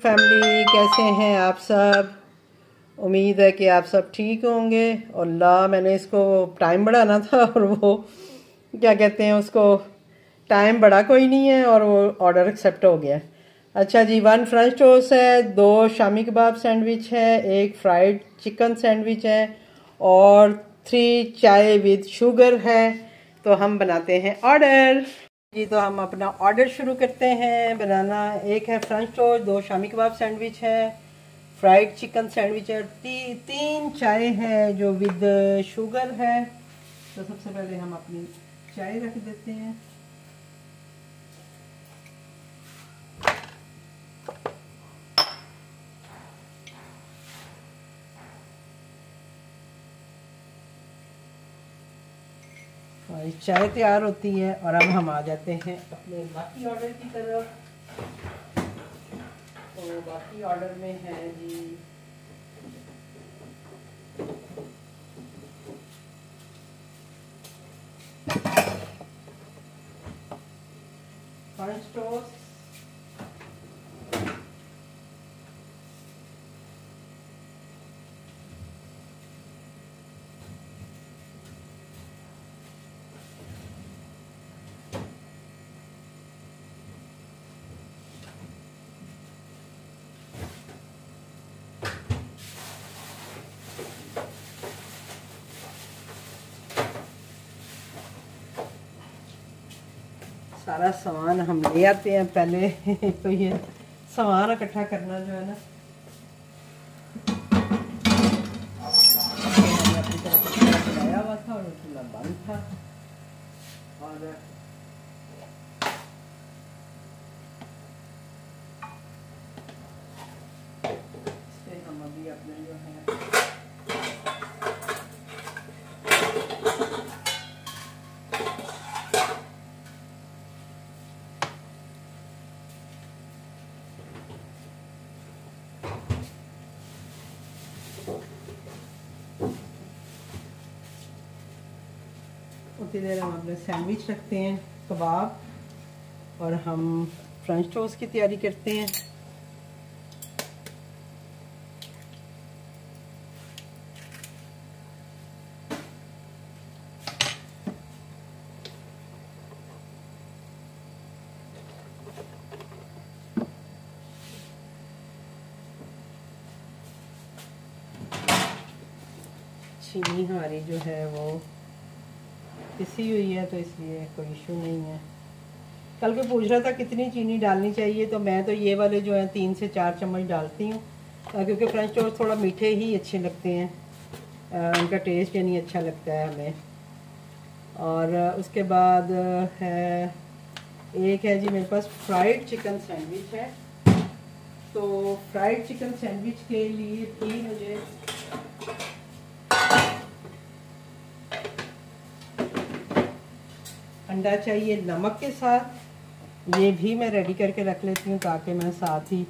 Family कैसे हैं आप सब। उम्मीद है कि आप सब ठीक होंगे। और मैंने इसको टाइम बढ़ाना था और वो क्या कहते हैं उसको, टाइम बढ़ा कोई नहीं है और वो ऑर्डर एक्सेप्ट हो गया। अच्छा जी, 1 फ्रेंच टोस्ट है, 2 शामी कबाब सैंडविच है, 1 फ्राइड चिकन सैंडविच है और 3 चाय विद शुगर है। तो हम बनाते हैं ऑर्डर जी। तो हम अपना ऑर्डर शुरू करते हैं बनाना। 1 है French toast, 2 shami kebab sandwich है, फ्राइड चिकन सैंडविच है, 3 चाय है जो विद शुगर है। तो सबसे पहले हम अपनी चाय रख देते हैं। हमारी चाय तैयार होती है और अब हम आ जाते हैं अपने बाकी ऑर्डर की तरफ। तो बाकी ऑर्डर में है जी फ्रेंच टोस्ट, सारा सामान हम ले आते हैं पहले। तो ये सामान इकट्ठा करना जो है ना, हमने अपनी तरफ से बनाया हुआ था और चूल्हा बंद था। और इससे हम अभी अपने जो है उतनी देर हम अपने सैंडविच रखते हैं, कबाब, और हम फ्रेंच टोस्ट की तैयारी करते हैं। चीनी हमारी जो है वो पिसी हुई है तो इसलिए कोई इशू नहीं है। कल को पूछ रहा था कितनी चीनी डालनी चाहिए, तो मैं तो ये वाले जो है 3 से 4 चम्मच डालती हूँ, क्योंकि फ्रेंच टोस्ट थोड़ा मीठे ही अच्छे लगते हैं, उनका टेस्ट यानी अच्छा लगता है हमें। और उसके बाद है एक है जी मेरे पास फ्राइड चिकन सैंडविच है। तो फ्राइड चिकन सैंडविच के लिए भी मुझे अंडा चाहिए नमक के साथ। ये भी मैं रेडी करके रख लेती हूँ ताकि मैं साथ ही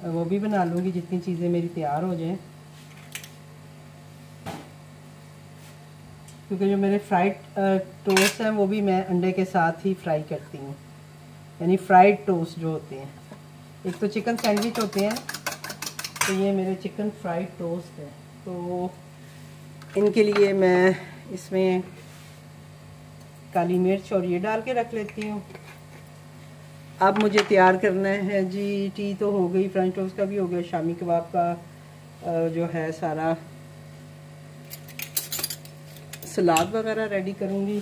वो भी बना लूँगी जितनी चीज़ें मेरी तैयार हो जाएं, क्योंकि जो मेरे फ्राइड टोस्ट हैं वो भी मैं अंडे के साथ ही फ्राई करती हूँ, यानी फ्राइड टोस्ट जो होते हैं। एक तो चिकन सैंडविच होते हैं, तो ये मेरे चिकन फ्राइड टोस्ट है। तो इनके लिए मैं इसमें काली मिर्च और ये डाल के रख लेती हूँ। अब मुझे तैयार करना है जी, टी तो हो गई, फ्रेंच टोस्ट का भी हो गया, शामी कबाब का जो है सारा सलाद वगैरह रेडी करूँगी।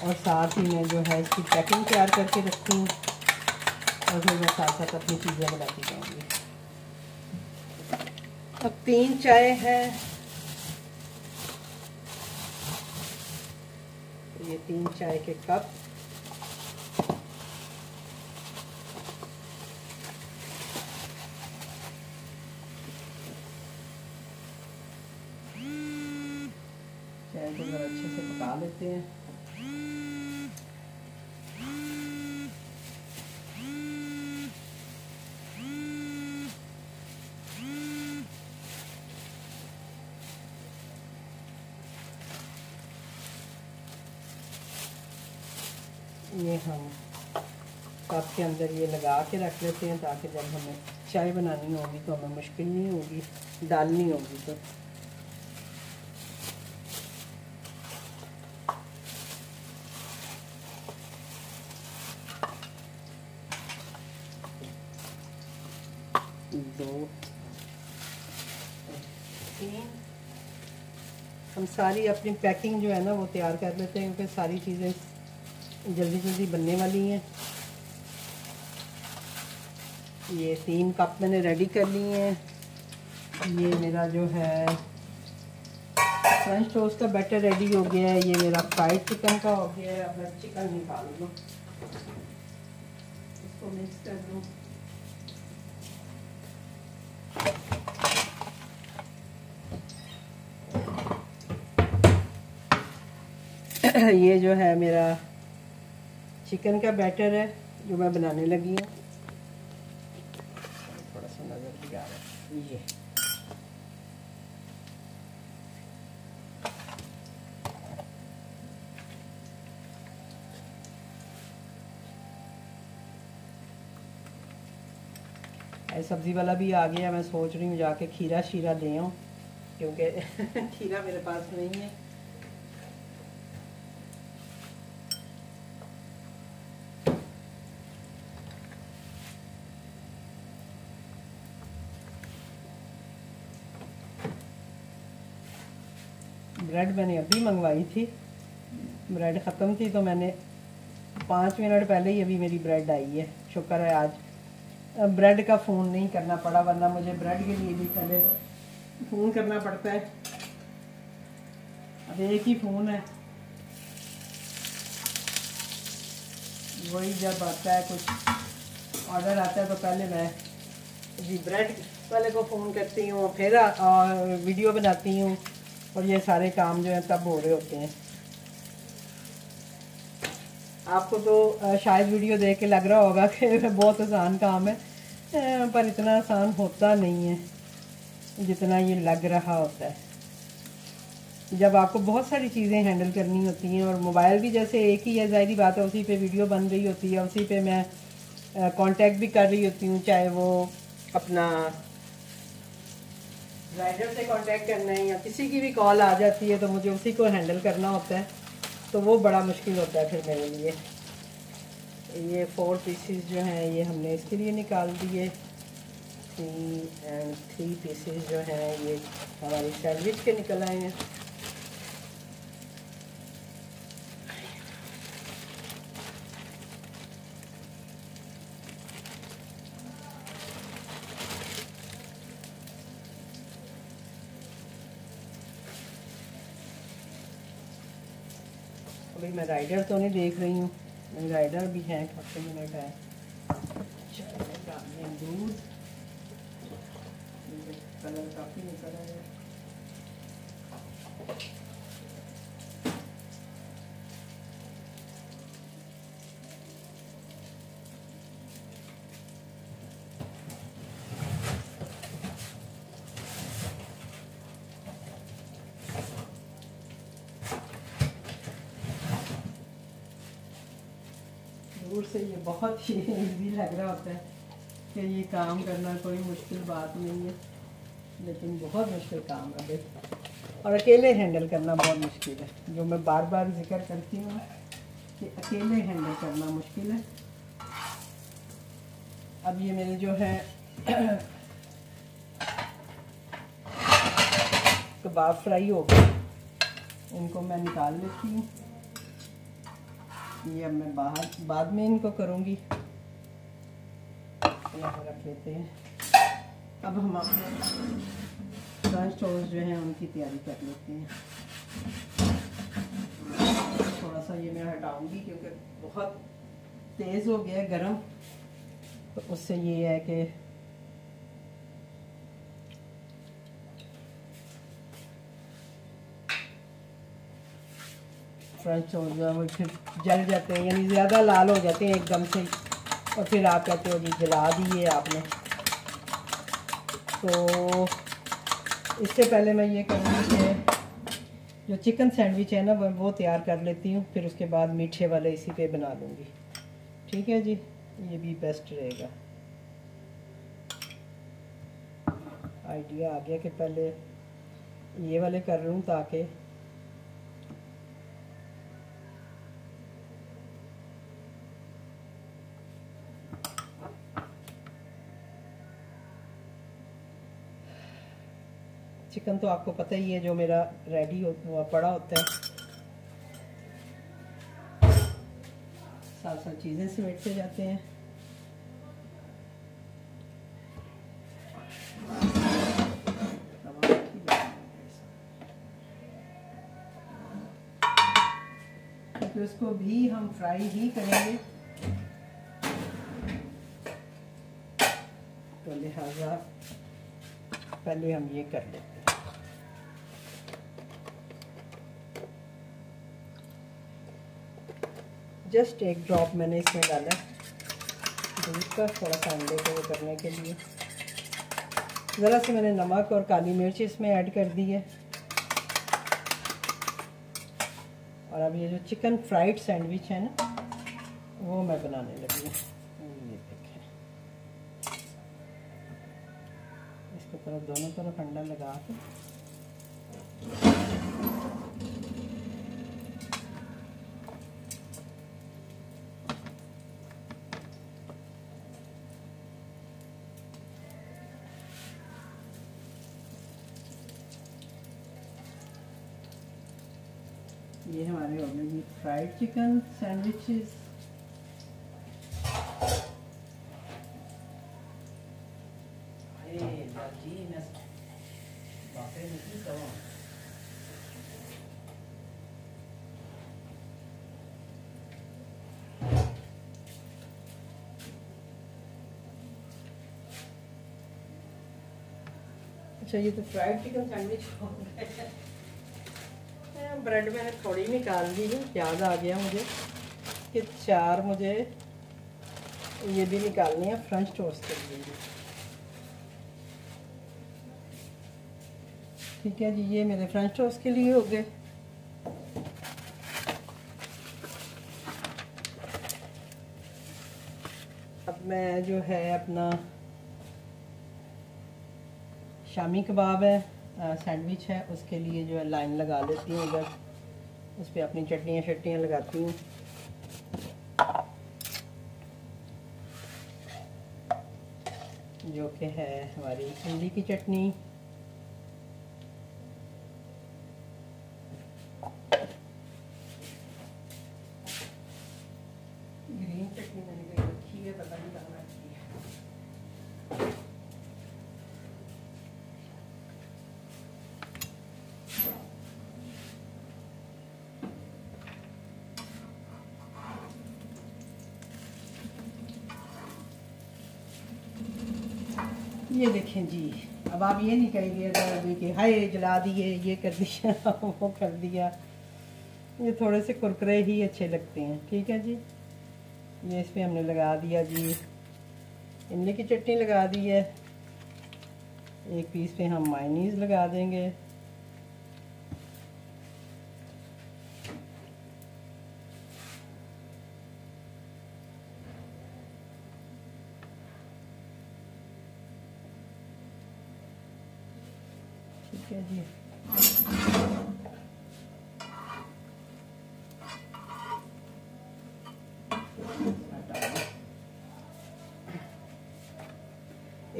और साथ ही मैं जो है इसकी पैकिंग तैयार करके रखती हूँ और फिर मैं साथ साथ अपनी चीज़ें बनाती जाऊँगी। अब 3 चाय है, ये 3 चाय के कप, चाय को ज़रा अच्छे से पका लेते हैं। ये हम कप के अंदर ये लगा के रख लेते हैं ताकि जब हमें चाय बनानी होगी तो हमें मुश्किल नहीं होगी, डालनी होगी तो। दो, तीन, हम सारी अपनी पैकिंग जो है ना वो तैयार कर लेते हैं क्योंकि सारी चीज़ें जल्दी जल्दी बनने वाली हैं। ये 3 कप मैंने रेडी कर लिए हैं। ये मेरा जो है फ्रेंच टोस्ट का बैटर रेडी हो गया है। ये मेरा फ्राइड चिकन का हो गया है। अब मैं चिकन निकाल लूँ, इसको मिक्स कर दूँ। ये जो है मेरा चिकन का बैटर है जो मैं बनाने लगी हूँ। थोड़ा सा नजर भी आ रहा है। ये सब्ज़ी वाला भी आ गया। मैं सोच रही हूँ जाके खीरा शीरा ले आऊँ क्योंकि खीरा मेरे पास नहीं है। ब्रेड मैंने अभी मंगवाई थी, ब्रेड ख़त्म थी तो मैंने 5 मिनट पहले ही अभी मेरी ब्रेड आई है। शुक्र है आज ब्रेड का फ़ोन नहीं करना पड़ा, वरना मुझे ब्रेड के लिए भी पहले फ़ोन करना पड़ता है। अब एक ही फ़ोन है, वही जब आता है कुछ ऑर्डर आता है तो पहले मैं जी ब्रेड वाले को फ़ोन करती हूँ, फिर वीडियो बनाती हूँ और ये सारे काम जो हैं तब हो रहे होते हैं। आपको तो शायद वीडियो देख के लग रहा होगा कि बहुत आसान काम है, पर इतना आसान होता नहीं है जितना ये लग रहा होता है। जब आपको बहुत सारी चीज़ें हैंडल करनी होती हैं और मोबाइल भी जैसे एक ही है, ज़ाहिरी बात है उसी पे वीडियो बन रही होती है, उसी पे मैं कांटेक्ट भी कर रही होती हूँ, चाहे वो अपना राइडर से कांटेक्ट करना है या किसी की भी कॉल आ जाती है तो मुझे उसी को हैंडल करना होता है, तो वो बड़ा मुश्किल होता है फिर मेरे लिए। ये 4 पीसेस जो हैं ये हमने इसके लिए निकाल दिए। 3 पीसेस जो हैं ये हमारी सैंडविच के निकल आए हैं। अभी मैं राइडर तो नहीं देख रही हूँ, राइडर भी है, काफ़ी मिनट है। दूध कलर काफ़ी निकल आया है। दूर से ये बहुत ही इजी लग रहा होता है कि ये काम करना कोई मुश्किल बात नहीं है, लेकिन बहुत मुश्किल काम है और अकेले हैंडल करना बहुत मुश्किल है। जो मैं बार बार जिक्र करती हूँ कि अकेले हैंडल करना मुश्किल है। अब ये मेरे जो है कबाब फ्राई हो गए, इनको मैं निकाल लेती हूँ। ये अब मैं बाद में इनको करूँगी, यहाँ रख लेते हैं। अब हम अपने फ्रेंच टोस्ट जो है उनकी तैयारी कर लेते हैं। थोड़ा सा ये मैं हटाऊँगी क्योंकि बहुत तेज़ हो गया गरम, तो उससे ये है कि फ्रेंच टोस्ट जो है वो फिर जल जाते हैं, यानी ज़्यादा लाल हो जाते हैं एकदम से, और फिर आप कहते हो जी जला दिए आपने। तो इससे पहले मैं ये करूँगी कि जो चिकन सैंडविच है ना वो तैयार कर लेती हूँ, फिर उसके बाद मीठे वाले इसी पे बना लूँगी। ठीक है जी, ये भी बेस्ट रहेगा। आइडिया आ गया कि पहले ये वाले कर लूँ ताकि चिकन तो आपको पता ही है जो मेरा रेडी हो पड़ा होता है, साथ साथ चीज़ें समेटते जाते हैं। क्योंकि उसको भी हम फ्राई ही करेंगे, तो लिहाजा पहले हम ये कर लेते हैं। जस्ट एक ड्रॉप मैंने इसमें डाला दूध का, थोड़ा सा अंडे को वो करने के लिए। ज़रा सी मैंने नमक और काली मिर्च इसमें ऐड कर दी है। और अब ये जो चिकन फ्राइड सैंडविच है ना वो मैं बनाने लगी हूँ। ये देखें, इसको तरफ दोनों तरफ अंडा लगा के ये हमारे हो गए फ्राइड चिकन सैंडविचेस। अच्छा, ये तो फ्राइड चिकन सैंडविच हो गए। ब्रेड मैंने थोड़ी निकाल दी है, याद आ गया मुझे कि 4 मुझे ये भी निकालनी है फ्रेंच टोस्ट के लिए। ठीक है जी, ये मेरे फ्रेंच टोस्ट के लिए हो गए। अब मैं जो है अपना शामी कबाब है सैंडविच है, उसके लिए जो है लाइन लगा लेती हूँ उधर, उस पर अपनी चटनियाँ शटनियाँ लगाती हूँ। जो कि है हमारी इमली की चटनी, ग्रीन चटनी मैंने कहीं रखी है, पता नहीं कहाँ रखी है। ये देखें जी, अब आप ये नहीं कहेंगे कि हाय जला दिए, ये कर दिया वो कर दिया। ये थोड़े से कुरकुरे ही अच्छे लगते हैं। ठीक है जी, ये इस पर हमने लगा दिया जी, इमली की चटनी लगा दी है। एक पीस पे हम मायोनीज लगा देंगे। ठीक है जी,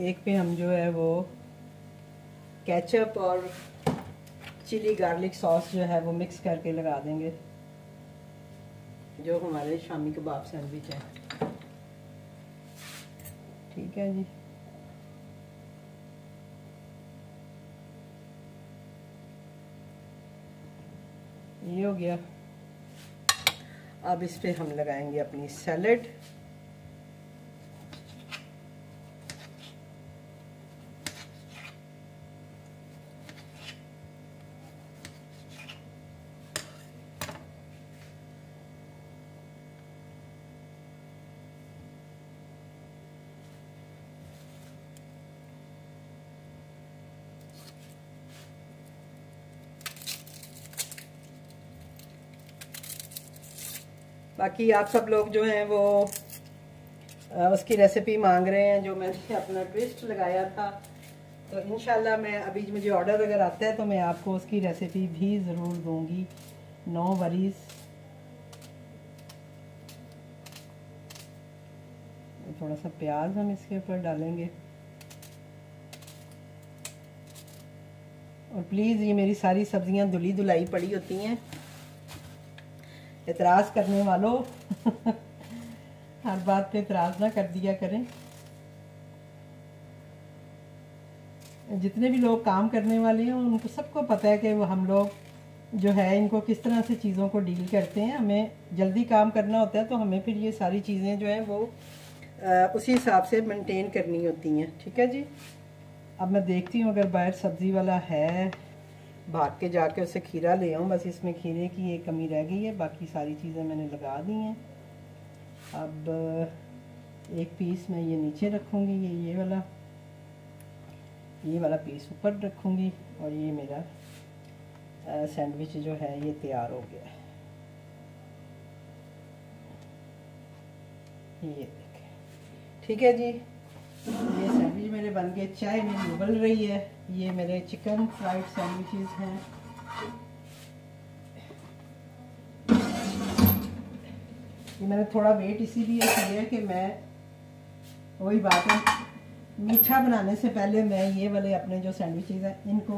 एक पे हम जो है वो केचप और चिली गार्लिक सॉस जो है वो मिक्स करके लगा देंगे, जो हमारे शामी कबाब सैंडविच है। ठीक है जी, ये हो गया। अब इस पे हम लगाएंगे अपनी सैलेड। बाकी आप सब लोग जो हैं वो उसकी रेसिपी मांग रहे हैं जो मैंने अपना ट्विस्ट लगाया था। तो इंशाल्लाह मैं अभी मुझे ऑर्डर अगर आता है तो मैं आपको उसकी रेसिपी भी ज़रूर दूंगी, नो वरीज़। थोड़ा सा प्याज हम इसके ऊपर डालेंगे। और प्लीज़ ये मेरी सारी सब्जियां धुली धुलाई पड़ी होती हैं, एतराज़ करने वालों हर बात पे एतराज़ ना कर दिया करें। जितने भी लोग काम करने वाले हैं उनको सबको पता है कि वो हम लोग जो है इनको किस तरह से चीज़ों को डील करते हैं। हमें जल्दी काम करना होता है तो हमें फिर ये सारी चीज़ें जो हैं वो उसी हिसाब से मेंटेन करनी होती हैं। ठीक है जी। अब मैं देखती हूँ अगर बाहर सब्ज़ी वाला है, भाग के जाके उससे खीरा ले आऊँ। बस इसमें खीरे की एक कमी रह गई है, बाकी सारी चीज़ें मैंने लगा दी हैं। अब एक पीस मैं ये नीचे रखूँगी, ये वाला पीस ऊपर रखूँगी और ये मेरा सैंडविच जो है ये तैयार हो गया है। ये देखें, ठीक है जी। ये सैंडविच मेरे बन के चाय मेरी उबल रही है। ये मेरे चिकन फ्राइड सैंडविचेस हैं। ये मैंने थोड़ा वेट इसीलिए किया कि मैं, वही बात है, मीठा बनाने से पहले मैं ये वाले अपने जो सैंडविचेस हैं इनको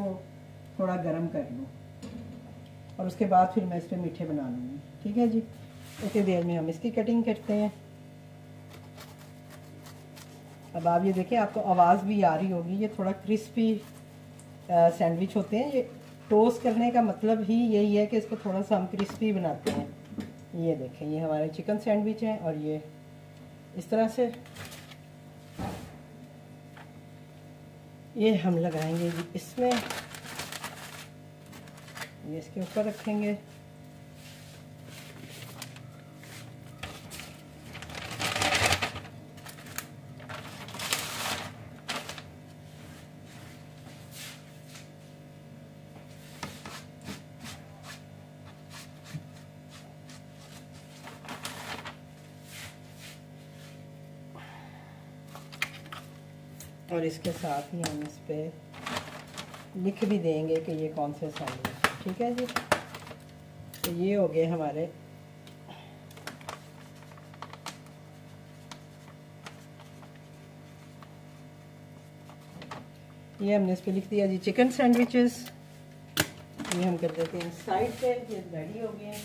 थोड़ा गर्म कर लूँ और उसके बाद फिर मैं इस पर मीठे बना लूँगी। ठीक है जी। इतनी देर में हम इसकी कटिंग करते हैं। अब आप ये देखें, आपको आवाज़ भी आ रही होगी। ये थोड़ा क्रिस्पी सैंडविच होते हैं। ये टोस्ट करने का मतलब ही यही है कि इसको थोड़ा सा हम क्रिस्पी बनाते हैं। ये देखें, ये हमारे चिकन सैंडविच हैं और ये इस तरह से ये हम लगाएंगे इसमें, ये इसके ऊपर रखेंगे। और इसके साथ ही हम इस पर लिख भी देंगे कि ये कौन से सैंडविच। ठीक है जी। तो ये हो गए हमारे ये हमने इस पर लिख दिया जी चिकन सैंडविचेस। ये हम कर देते हैं साइड पे, ये रेडी हो गए हैं।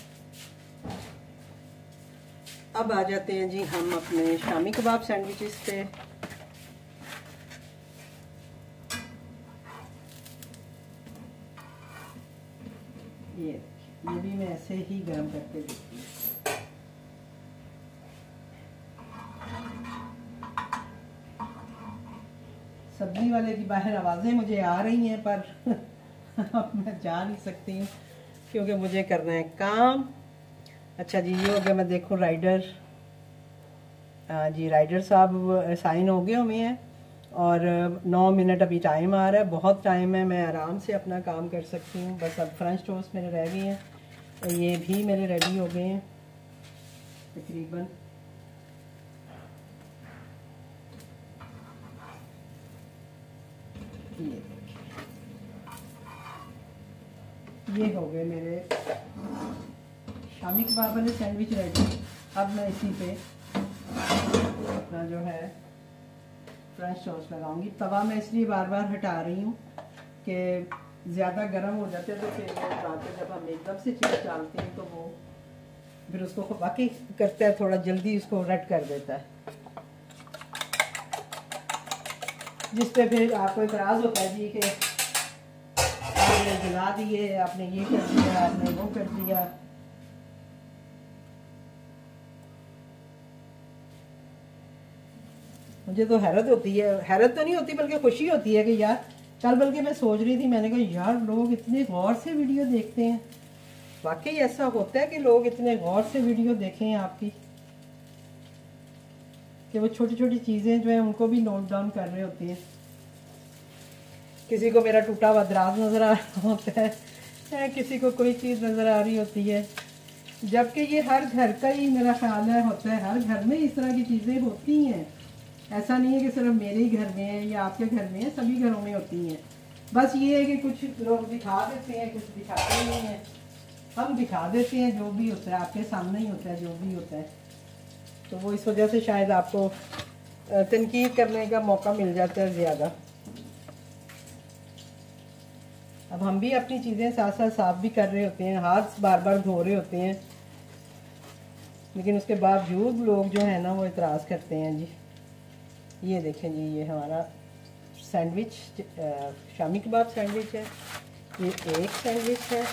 अब आ जाते हैं जी हम अपने शामी कबाब सैंडविचेस पे। ये भी मैं ऐसे ही गर्म करके देती हूँ। सब्जी वाले की बाहर आवाज़ें मुझे आ रही हैं पर अब मैं जा नहीं सकती हूँ क्योंकि मुझे करना है काम। अच्छा जी, ये हो गया। मैं देखूँ राइडर, जी राइडर साहब साइन हो गए हुए हैं और 9 मिनट अभी टाइम आ रहा है। बहुत टाइम है, मैं आराम से अपना काम कर सकती हूँ। बस अब फ्रेंच टोस्ट मेरे रह गए हैं और ये भी मेरे रेडी हो गए हैं तकरीबन। ये हो गए मेरे शामी कबाब वाले सैंडविच रेडी। अब मैं इसी पे अपना जो है फ्रेंच टोस्ट लगाऊंगी। तवा मैं इसलिए बार बार हटा रही हूँ कि ज़्यादा गर्म हो जाते हैं तो फिर बाद में जब हम एकदम से चीज़ डालते हैं तो वो फिर उसको बाकी करता है, थोड़ा जल्दी उसको रेड कर देता है, जिस पे फिर आपको इतराज़ होता है जी कि आपने जला दिए, आपने ये कर दिया, आपने वो कर दिया। मुझे तो हैरत होती है, हैरत तो नहीं होती बल्कि खुशी होती है कि यार, कल बल्कि मैं सोच रही थी, मैंने कहा यार लोग इतने गौर से वीडियो देखते हैं। वाकई ऐसा होता है कि लोग इतने गौर से वीडियो देखें आपकी कि वो छोटी छोटी चीज़ें जो है उनको भी नोट डाउन कर रहे होते हैं। किसी को मेरा टूटा हुआ दराज नज़र आ रहा होता है, किसी को कोई चीज़ नज़र आ रही होती है। जबकि ये हर घर का ही मेरा ख्याल है होता है, हर घर में इस तरह की चीज़ें होती हैं। ऐसा नहीं है कि सिर्फ मेरे ही घर में है या आपके घर में है, सभी घरों में होती हैं। बस ये है कि कुछ लोग दिखा देते हैं, कुछ दिखाते नहीं हैं। हम दिखा देते हैं जो भी होता है, आपके सामने ही होता है जो भी होता है। तो वो इस वजह से शायद आपको तनकीद करने का मौका मिल जाता है ज़्यादा। अब हम भी अपनी चीज़ें साथ साथ साफ भी कर रहे होते हैं, हाथ बार बार धो रहे होते हैं, लेकिन उसके बावजूद लोग जो है ना वो इतराज़ करते हैं जी। ये देखें जी, ये हमारा सैंडविच, शामी कबाब सैंडविच है। ये एक सैंडविच है,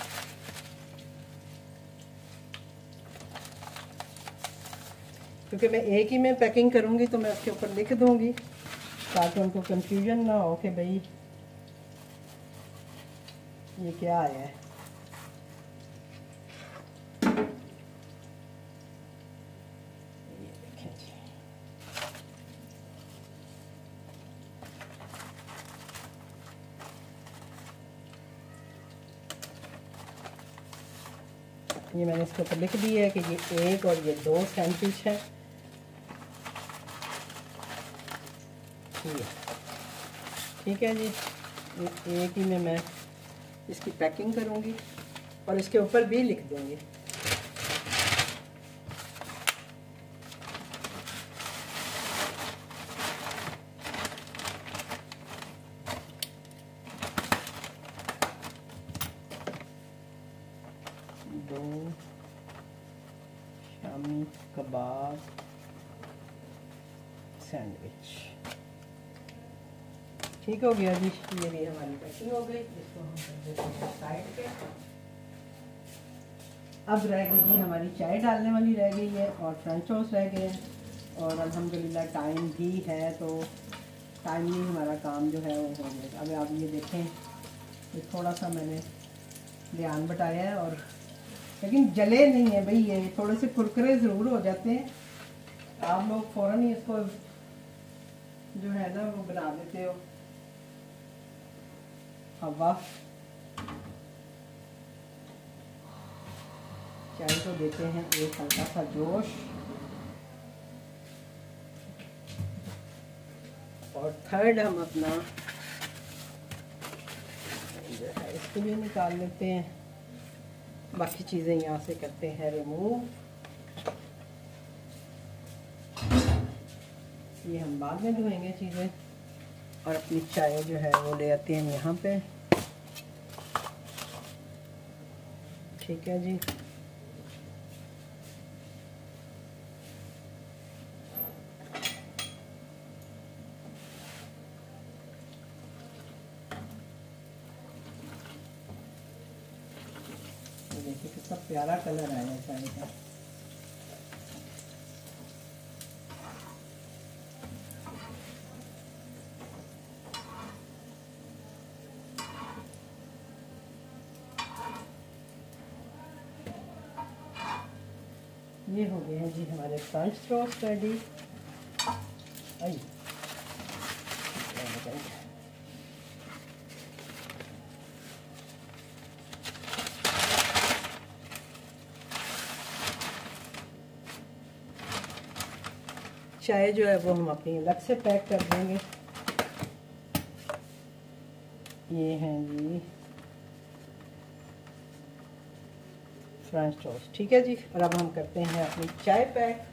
क्योंकि मैं एक ही में पैकिंग करूँगी तो मैं उसके ऊपर लिख दूँगी ताकि उनको कंफ्यूजन ना हो कि भाई ये क्या आया है। ये देखें जी, ये मैंने इसके ऊपर लिख दिया है कि ये एक और ये दो सैंडविच है। ठीक है जी, एक ही में मैं इसकी पैकिंग करूँगी और इसके ऊपर भी लिख दूँगी। दो शामी कबाब सैंडविच। ठीक हो गया जी, ये भी हमारी पैकिंग हो गई। इसको हम कर देते हैं साइड पे। अब रह गई जी हमारी चाय डालने वाली रह गई है और फ्रेंच टोस्ट रह गए हैं, और अल्हम्दुलिल्लाह टाइम भी है तो टाइमली हमारा काम जो है वो हो गया। अब आप ये देखें, ये थोड़ा सा मैंने ध्यान बटाया है, और लेकिन जले नहीं है भाई, ये थोड़े से कुरकुरे ज़रूर हो जाते हैं। आप लोग फ़ौरन ही इसको जो है ना वो बना देते हो। हवा चाय को देते हैं एक हल्का सा जोश, और थर्ड हम अपना जो है इसको भी निकाल लेते हैं। बाकी चीज़ें यहाँ से करते हैं रिमूव। ये हम बाद में धोएंगे चीज़ें, और अपनी चाय जो है वो ले आते हैं यहाँ पे। ठीक है जी, देखिए कितना प्यारा कलर आया है चाय का। ये हो गए हैं जी हमारे फ्रेंच टोस्ट रेडी। आई चाय जो है वो हम अपनी अलग से पैक कर देंगे। ये हैं जी फ्रेंच टोस्ट। ठीक है जी, और अब हम करते हैं अपनी चाय पैक।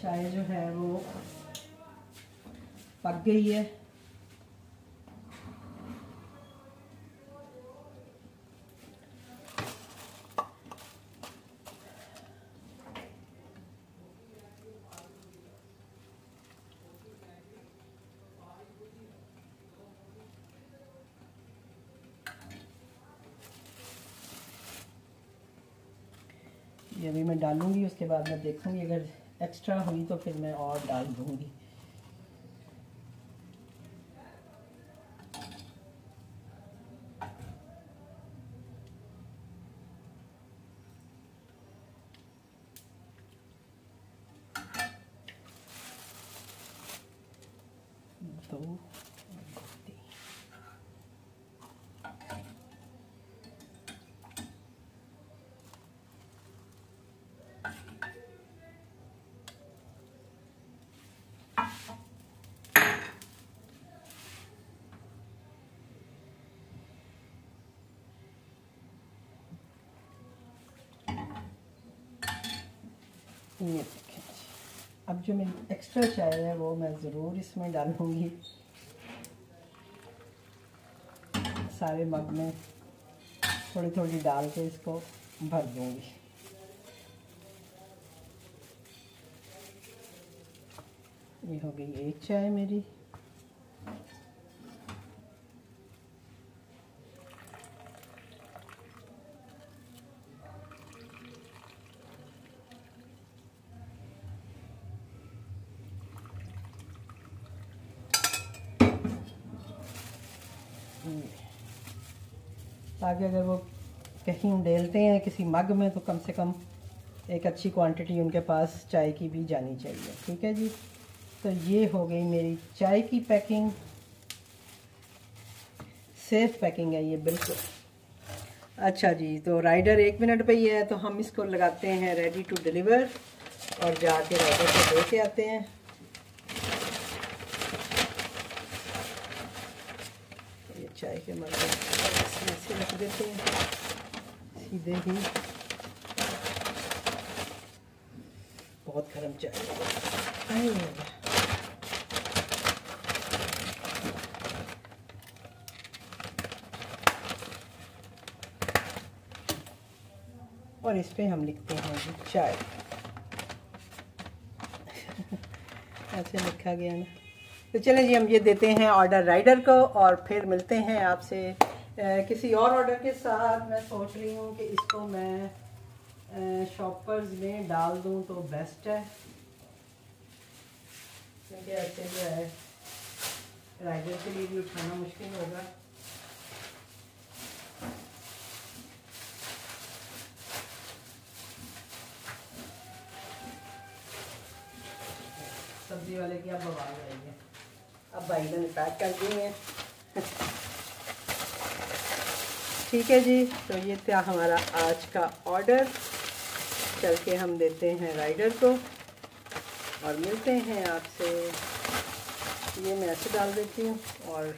चाय जो है वो पक गई है। ये अभी मैं डालूंगी, उसके बाद मैं देखूंगी अगर एक्स्ट्रा हुई तो फिर मैं और डाल दूंगी। दो, तीन। ये देखें जी। अब जो मेरी एक्स्ट्रा चाय है वो मैं ज़रूर इसमें डालूँगी, सारे मग में थोड़ी थोड़ी डाल के इसको भर दूँगी। ये हो गई एक चाय मेरी। ताकि अगर वो कहीं उड़ेलते हैं किसी मग में तो कम से कम एक अच्छी क्वांटिटी उनके पास चाय की भी जानी चाहिए। ठीक है जी। तो ये हो गई मेरी चाय की पैकिंग। सेफ पैकिंग है ये बिल्कुल। अच्छा जी, तो राइडर 1 मिनट पे ही है तो हम इसको लगाते हैं रेडी टू डिलीवर और जाके राइडर को दे के आते हैं। ये चाय के मग ऐसे रख देते हैं सीधे ही। बहुत गर्म चाय और इस पे हम लिखते हैं जी चाय। ऐसे लिखा गया ना। तो चलें जी, हम ये देते हैं ऑर्डर राइडर को और फिर मिलते हैं आपसे किसी और ऑर्डर के साथ। मैं सोच रही हूँ कि इसको मैं शॉपर्स में डाल दूँ तो बेस्ट है, क्योंकि ऐसे जो है राइडर के लिए भी उठाना मुश्किल होगा। सब्जी वाले की अब आवाज़ आई है। अब भाई ने पैक कर दिए हैं। ठीक है जी, तो ये था हमारा आज का ऑर्डर। चल के हम देते हैं राइडर को और मिलते हैं आपसे। ये मैं ऐसे डाल देती हूँ और